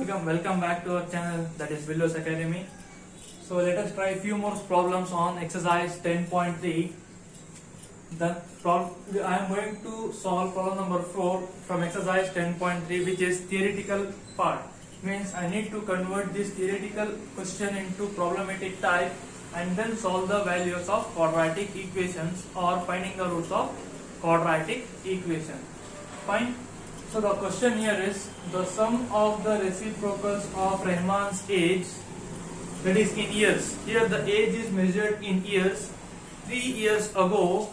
Welcome back to our channel, that is Willows Academy. So let us try a few more problems on exercise 10.3. I am going to solve problem number 4 from exercise 10.3, which is theoretical part. Means I need to convert this theoretical question into problematic type and then solve the values of quadratic equations or finding the roots of quadratic equation. Fine. So the question here is the sum of the reciprocals of Rahman's age, that is in years. Here the age is measured in years. 3 years ago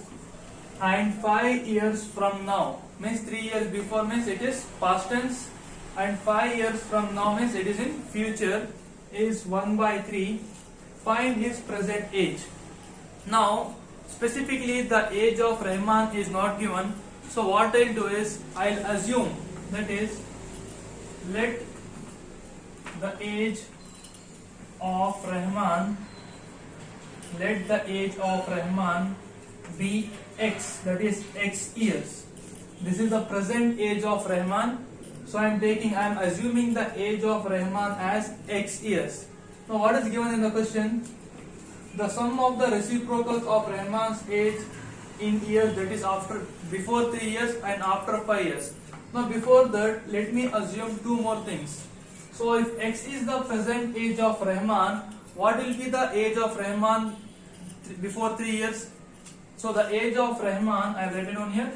and 5 years from now. Means 3 years before means it is past tense, and 5 years from now means it is in future, is 1/3. Find his present age. Now specifically the age of Rahman is not given. So what I'll do is I'll assume, that is, let the age of Rahman be x, that is x years. This is the present age of Rahman. So I'm assuming the age of Rahman as x years. Now what is given in the question? The sum of the reciprocals of Rahman's age in years, that is before 3 years and after 5 years. Now before that, let me assume two more things. So if x is the present age of Rahman, what will be the age of Rahman before 3 years? So the age of Rahman, I have written on here,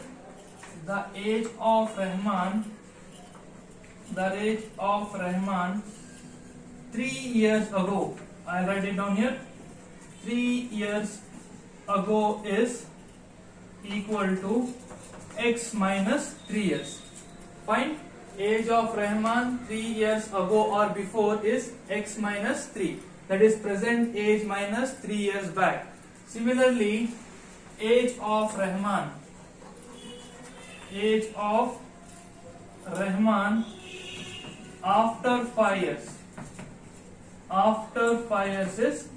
the age of Rahman 3 years ago, I write it down here, 3 years ago is equal to x minus 3 years. Find age of Rahman 3 years ago or before is x minus 3. That is present age minus 3 years back. Similarly, age of Rahman after 5 years. After 5 years is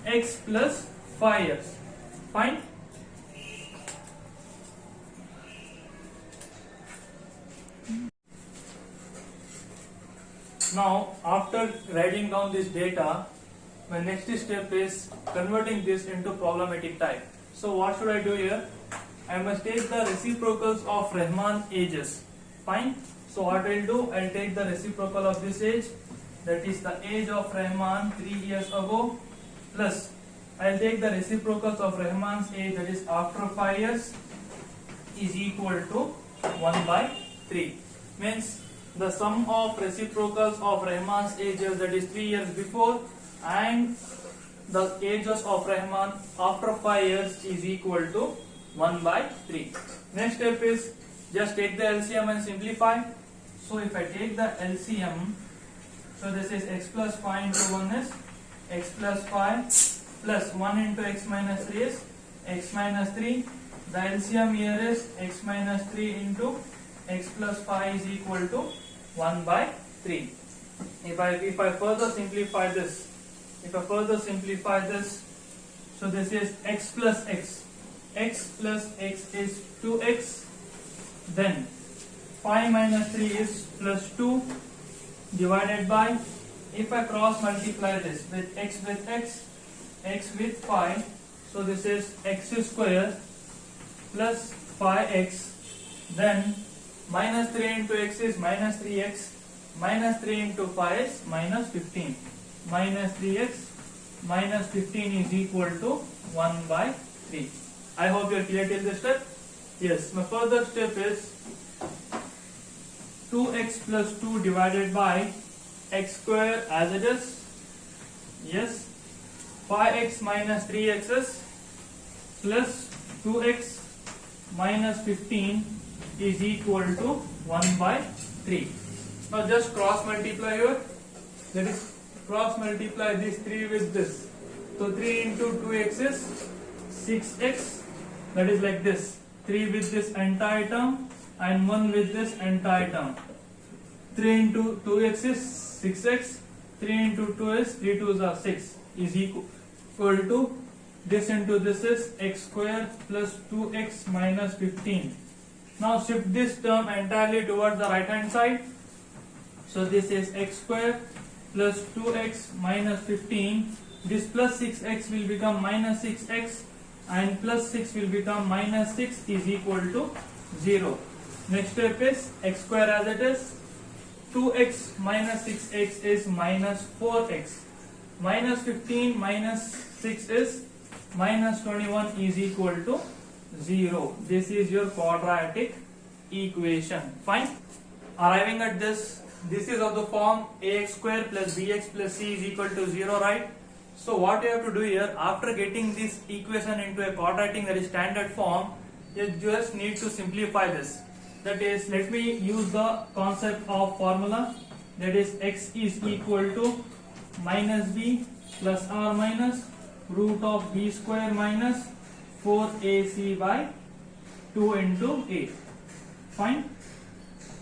x plus 5 years. Fine. Now, after writing down this data, my next step is converting this into problematic type. So what should I do here? I must take the reciprocals of Rahman ages. Fine. So what I will do, I will take the reciprocal of this age, that is the age of Rahman 3 years ago, plus I will take the reciprocals of Rahman's age, that is after 5 years, is equal to 1/3. Means the sum of reciprocals of Rahman's ages, that is 3 years before, and the ages of Rahman after 5 years is equal to 1/3. Next step is just take the LCM and simplify. So if I take the LCM, so this is x plus 5 into 1 is x plus 5 plus 1 into x minus 3 is x minus 3. The LCM here is x minus 3 into x plus 5 is equal to 1/3. If I further simplify this, so this is x plus x. X plus x is 2x. Then 5 minus 3 is plus 2 divided by, if I cross multiply this with x with 5, so this is x square plus 5x. Then minus 3 into x is minus 3x, minus 3 into 5 is minus 15. Minus 3x minus 15 is equal to 1/3. I hope you are clear till this step. Yes, my further step is 2x plus 2 divided by x square as it is. Yes, 5x minus 3x is plus 2x minus 15 is equal to 1/3. Now just cross multiply here, that is cross multiply this 3 with this. So 3 into 2x is 6x, that is like this. 3 with this entire term and 1 with this entire term. 3 into 2x is 6x, 3 into 2 is 3 2s are 6 is equal to this into this is x square plus 2x minus 15. Now shift this term entirely towards the right hand side. So this is x square plus 2x minus 15. This plus 6x will become minus 6x, and plus 6 will become minus 6 is equal to 0. Next step is x square as it is. 2x minus 6x is minus 4x. Minus 15 minus 6 is minus 21 is equal to 0. This is your quadratic equation. Fine. Arriving at this is of the form ax square plus bx plus c is equal to 0, right? So what you have to do here, after getting this equation into a quadratic, that is standard form, you just need to simplify this. That is, let me use the concept of formula, that is x is equal to minus b plus r minus root of b square minus 4ac by 2 into a. Fine.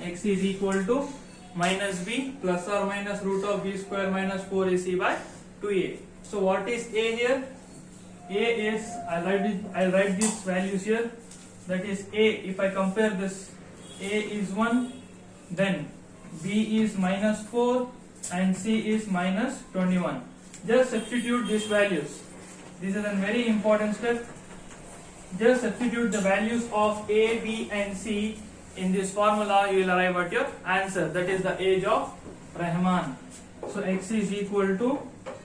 X is equal to minus b plus or minus root of b square minus 4ac by 2a. So what is a here? A is, I'll write these values here. That is a, if I compare this, a is 1, then b is minus 4 and c is minus 21. Just substitute these values. This is a very important step. Just substitute the values of a, b and c in this formula. You will arrive at your answer, that is the age of Rahman. So x is equal to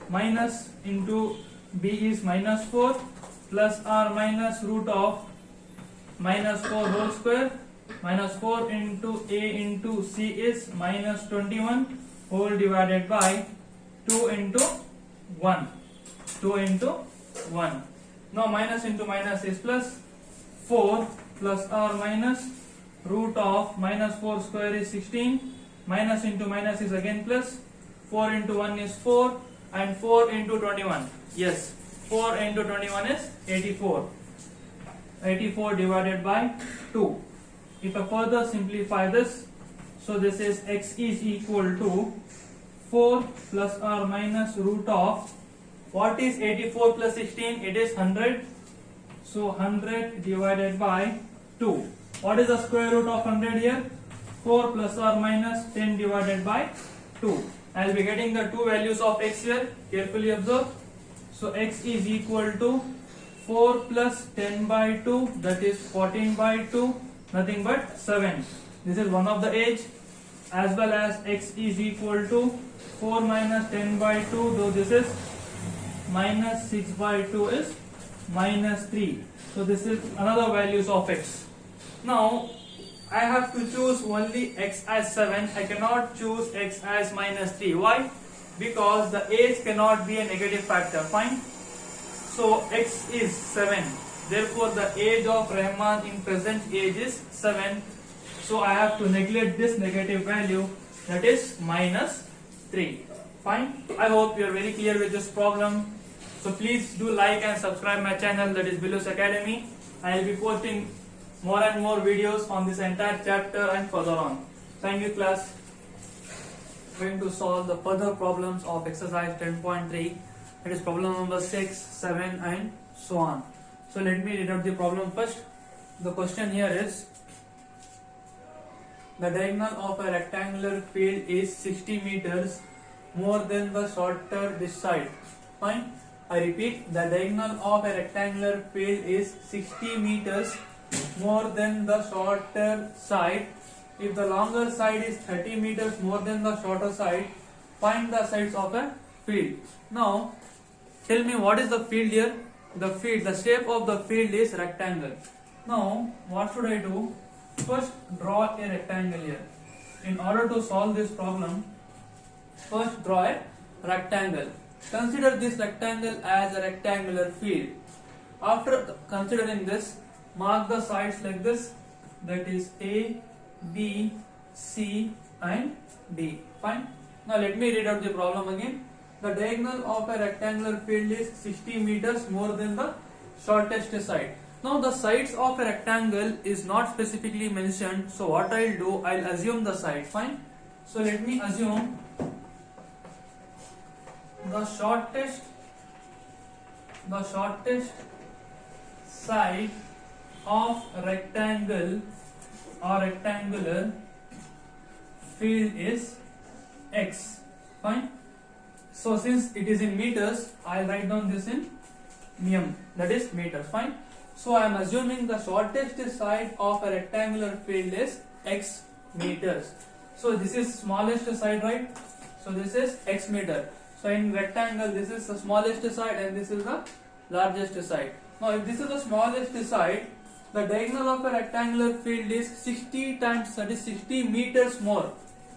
minus into b is minus 4 plus r minus root of minus 4 whole square minus 4 into a into c is minus 21 whole divided by 2 into 1. 2 into 1. Now minus into minus is plus. 4 plus r minus root of minus 4 square is 16. Minus into minus is again plus. 4 into 1 is 4 and 4 into 21. Yes, 4 into 21 is 84. 84 divided by 2. If I further simplify this, so this is x is equal to 4 plus r minus root of, what is 84 plus 16? It is 100. So 100 divided by 2. What is the square root of 100 here? 4 plus or minus 10 divided by 2. I will be getting the two values of x here. Carefully observe. So x is equal to 4 plus 10 by 2, that is 14 by 2, nothing but 7. This is one of the age, as well as x is equal to 4 minus 10 by 2, though this is minus 6 by 2 is minus 3. So this is another values of x. Now I have to choose only x as 7. I cannot choose x as minus 3. Why? Because the age cannot be a negative factor. Fine. So x is 7. Therefore the age of Rahman in present age is 7. So I have to neglect this negative value, that is minus 3. Fine. I hope you are very clear with this problem. So please do like and subscribe my channel, that is Bilus Academy. I will be posting more and more videos on this entire chapter and further on. Thank you, class. We are going to solve the further problems of exercise 10.3. It is problem number 6, 7 and so on. So let me read out the problem first. The question here is, the diagonal of a rectangular field is 60 meters more than the shorter this side. Fine. I repeat, the diagonal of a rectangular field is 60 meters more than the shorter side. If the longer side is 30 meters more than the shorter side, find the sides of a field. Now tell me, what is the field here? The shape of the field is rectangle. Now what should I do? First draw a rectangle here. In order to solve this problem, first draw a rectangle. Consider this rectangle as a rectangular field. After considering this, mark the sides like this, that is A, B, C and D. Fine. Now let me read out the problem again. The diagonal of a rectangular field is 60 meters more than the shortest side. Now the sides of a rectangle is not specifically mentioned, so what I'll do, I'll assume the side. Fine. So let me assume the shortest side of rectangle or rectangular field is x. Fine. So since it is in meters, I'll write down this in mm, that is meters. Fine. So I am assuming the shortest side of a rectangular field is x meters. So this is smallest side, right? So this is x meter. So in rectangle, this is the smallest side and this is the largest side. Now if this is the smallest side, the diagonal of a rectangular field is 60 times, that is 60 meters more.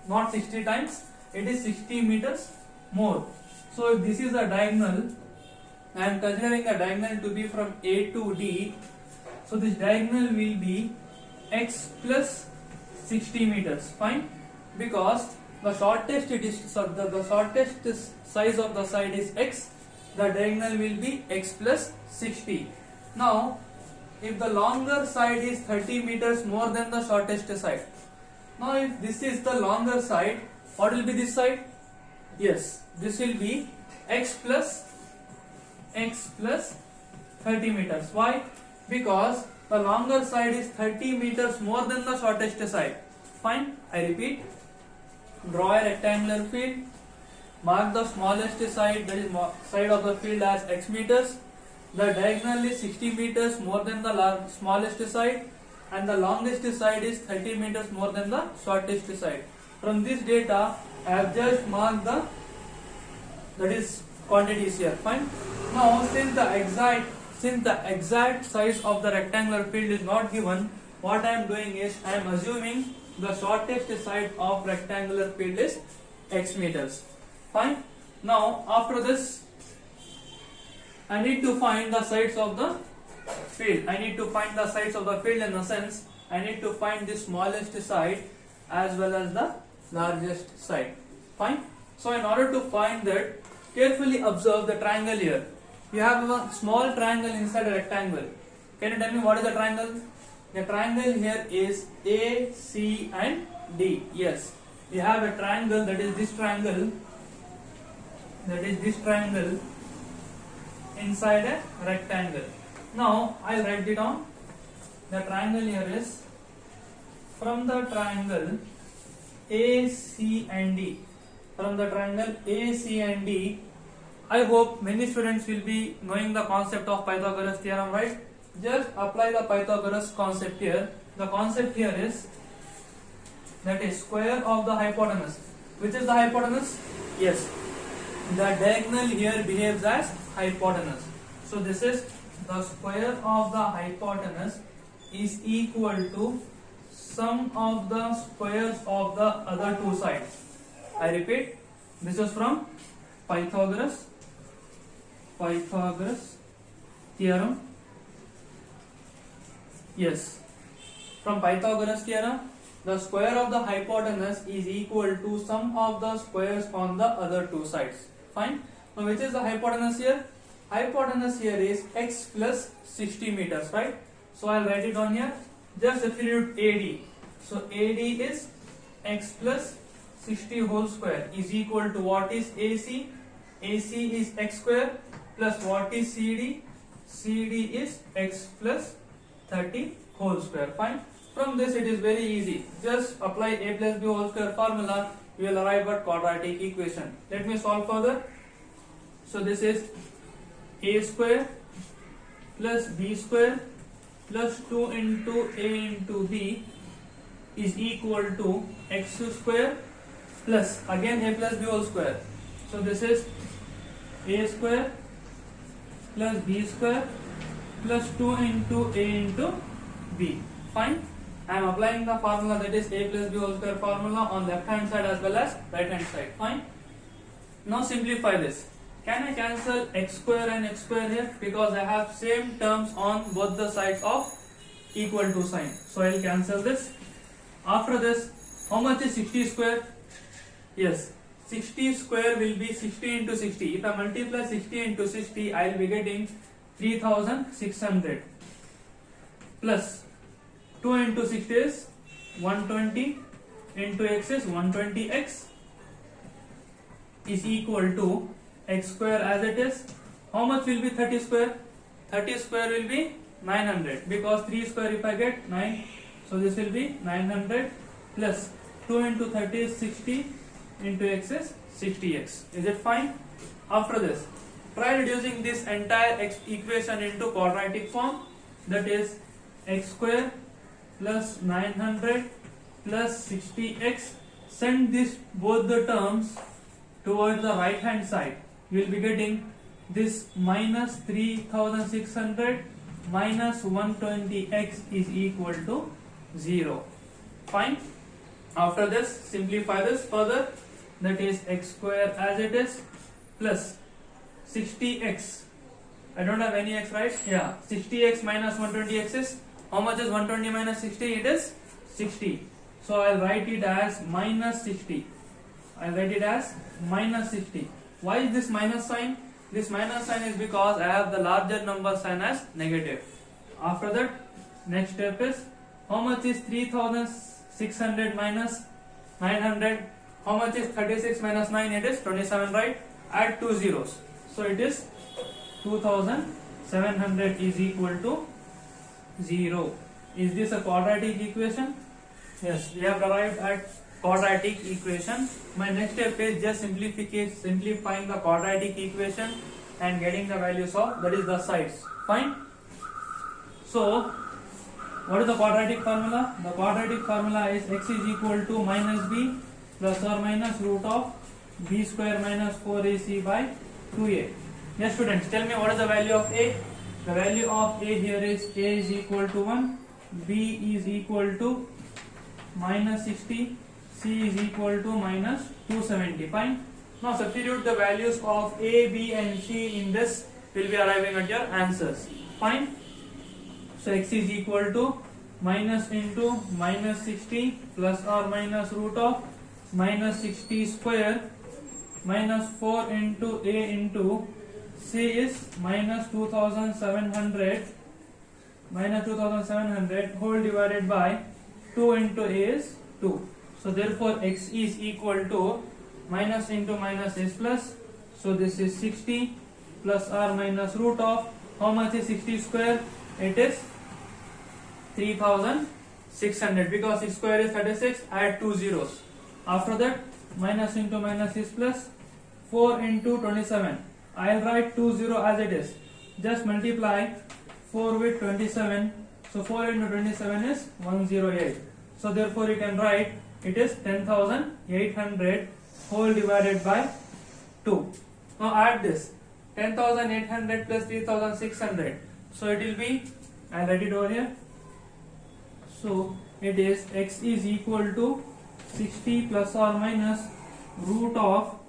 Not 60 times, it is 60 meters more. So if this is the diagonal, I am considering the diagonal to be from A to D. So this diagonal will be x plus 60 meters. Fine. Because the shortest size of the side is x, the diagonal will be x plus 60. Now if the longer side is 30 meters more than the shortest side, now if this is the longer side, what will be this side? Yes, this will be x plus 30 meters. Why? Because the longer side is 30 meters more than the shortest side. Fine. I repeat. Draw a rectangular field. Mark the smallest side, that is side of the field, as x meters. The diagonal is 60 meters more than the smallest side, and the longest side is 30 meters more than the shortest side. From this data, I have just marked the, that is, quantities here. Fine. Now since the exact size of the rectangular field is not given, what I am doing is I am assuming the shortest side of rectangular field is x meters. Fine. Now after this, I need to find the sides of the field. I need to find the sides of the field in the sense I need to find the smallest side as well as the largest side. Fine. So in order to find that, carefully observe the triangle here. You have a small triangle inside a rectangle. Can you tell me what is the triangle? The triangle here is A, C and D. Yes. You have a triangle, that is this triangle. That is this triangle inside a rectangle. Now I'll write it down. The triangle here is, from the triangle A, C and D. From the triangle A, C and D, I hope many students will be knowing the concept of Pythagoras theorem, right? Just apply the Pythagoras concept here. The concept here is, that is, square of the hypotenuse. Which is the hypotenuse? Yes. The diagonal here behaves as hypotenuse. So this is the square of the hypotenuse is equal to sum of the squares of the other two sides. I repeat, this is from Pythagoras theorem. Yes, from Pythagoras theorem, the square of the hypotenuse is equal to sum of the squares on the other two sides. Fine. Now which is the hypotenuse here? Hypotenuse here is x plus 60 meters, right? So I'll write it on here. Just substitute AD. So AD is x plus 60 whole square is equal to what is AC? AC is x square plus what is CD? CD is x plus 30 whole square. Fine. From this it is very easy. Just apply a plus b whole square formula. You will arrive at quadratic equation. Let me solve further. So this is a square plus b square plus 2 into a into b is equal to x square plus again a plus b whole square. So this is a square plus b square plus 2 into a into b. Fine. I am applying the formula, that is a plus b whole square formula, on left hand side as well as right hand side. Fine. Now simplify this. Can I cancel x square and x square here? Because I have same terms on both the sides of equal to sign. So I will cancel this. After this, how much is 60 square? Yes, 60 square will be 60 into 60. If I multiply 60 into 60, I will be getting 3600 plus 2 into 60 is 120 into x is 120x is equal to x square as it is. How much will be 30 square? 30 square will be 900, because 3 square if I get 9, so this will be 900 plus 2 into 30 is 60 into x is 60x. Is it fine? After this, try reducing this entire equation into quadratic form. That is x square plus 900 plus 60x. Send this both the terms towards the right hand side. You will be getting this minus 3600 minus 120x is equal to 0. Fine. After this, simplify this further. That is x square as it is plus 60x. I don't have any x, right? Yeah. 60x minus 120x is, how much is 120 minus 60? It is 60. So I'll write it as minus 60. I'll write it as minus 60. Why is this minus sign? This minus sign is because I have the larger number sign as negative. After that, next step is, how much is 3600 minus 900? How much is 36 minus 9? It is 27, right? Add 2 zeros. So it is 2700 is equal to 0. Is this a quadratic equation? Yes, we have arrived at quadratic equation. My next step is just simplifying the quadratic equation and getting the values of, that is the sides. Fine. So what is the quadratic formula? The quadratic formula is x is equal to minus b plus or minus root of b square minus 4ac by 2a. Yes students, tell me what is the value of a? The value of a here is a is equal to 1, b is equal to minus 60, c is equal to minus 270. Fine. Now substitute the values of a, b and c in this, will be arriving at your answers. Fine. So x is equal to minus into minus 60 plus or minus root of minus 60 square minus 4 into a into c is minus 2700 whole divided by 2 into a is 2. So therefore x is equal to minus into minus is plus. So this is 60 plus or minus root of, how much is 60 square? It is 3600, because 6 square is 36. Add 2 zeros. After that, minus into minus is plus. 4 into 27. I'll write 2 0 as it is. Just multiply 4 with 27. So 4 into 27 is 108. So therefore you can write it is 10,800 whole divided by 2. Now add this 10,800 plus 3,600. So it will be, I'll write it over here. So it is x is equal to 60 plus or minus root of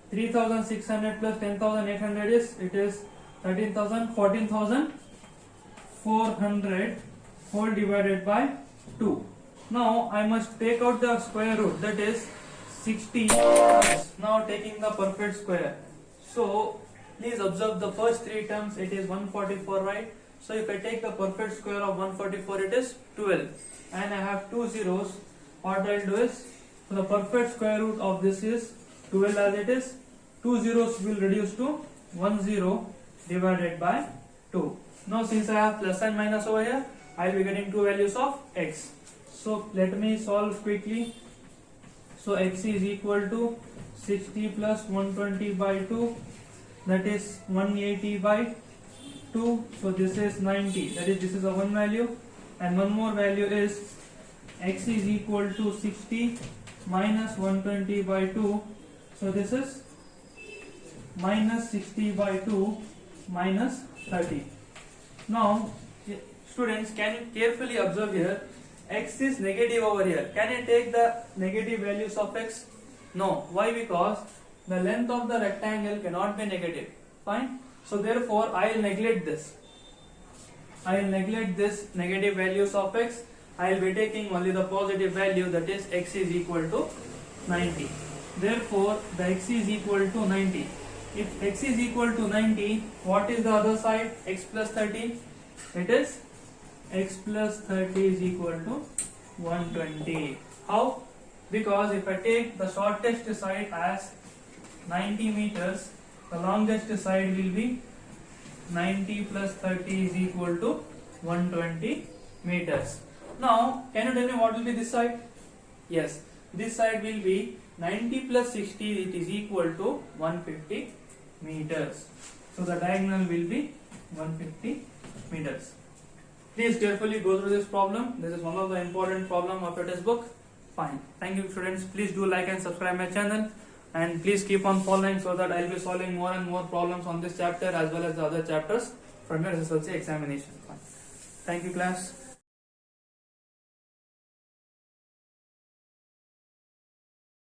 3,600 plus 10,800 is, it is 14,400 whole divided by 2. Now I must take out the square root, that is 60 plus, now taking the perfect square. So please observe the first three terms, it is 144, right? So if I take the perfect square of 144, it is 12, and I have 2 zeros. What I'll do is, so the perfect square root of this is 12 as it is. 2 zeros will reduce to 1 0 divided by 2. Now since I have plus and minus over here, I will be getting two values of x. So let me solve quickly. So x is equal to 60 plus 120 by 2, that is 180 by 2. So this is 90, that is, this is a one value, and one more value is x is equal to 60 minus 120 by 2. So this is minus 60 by 2 minus 30. Now students, can you carefully observe here, x is negative over here. Can I take the negative values of x? No. Why? Because the length of the rectangle cannot be negative. Fine. So therefore I will neglect this. I will neglect this negative values of x. I will be taking only the positive value, that is x is equal to 90. Therefore the x is equal to 90. If x is equal to 90, what is the other side? X plus 30. It is x plus 30 is equal to 120. How? Because if I take the shortest side as 90 meters, the longest side will be 90 plus 30 is equal to 120 meters. Now, can you tell me what will be this side? Yes, this side will be 90 plus 60, it is equal to 150 meters. So the diagonal will be 150 meters. Please carefully go through this problem. This is one of the important problem of your textbook. Fine. Thank you students. Please do like and subscribe my channel, and please keep on following so that I will be solving more and more problems on this chapter as well as the other chapters from your SSLC examination. Fine. Thank you class.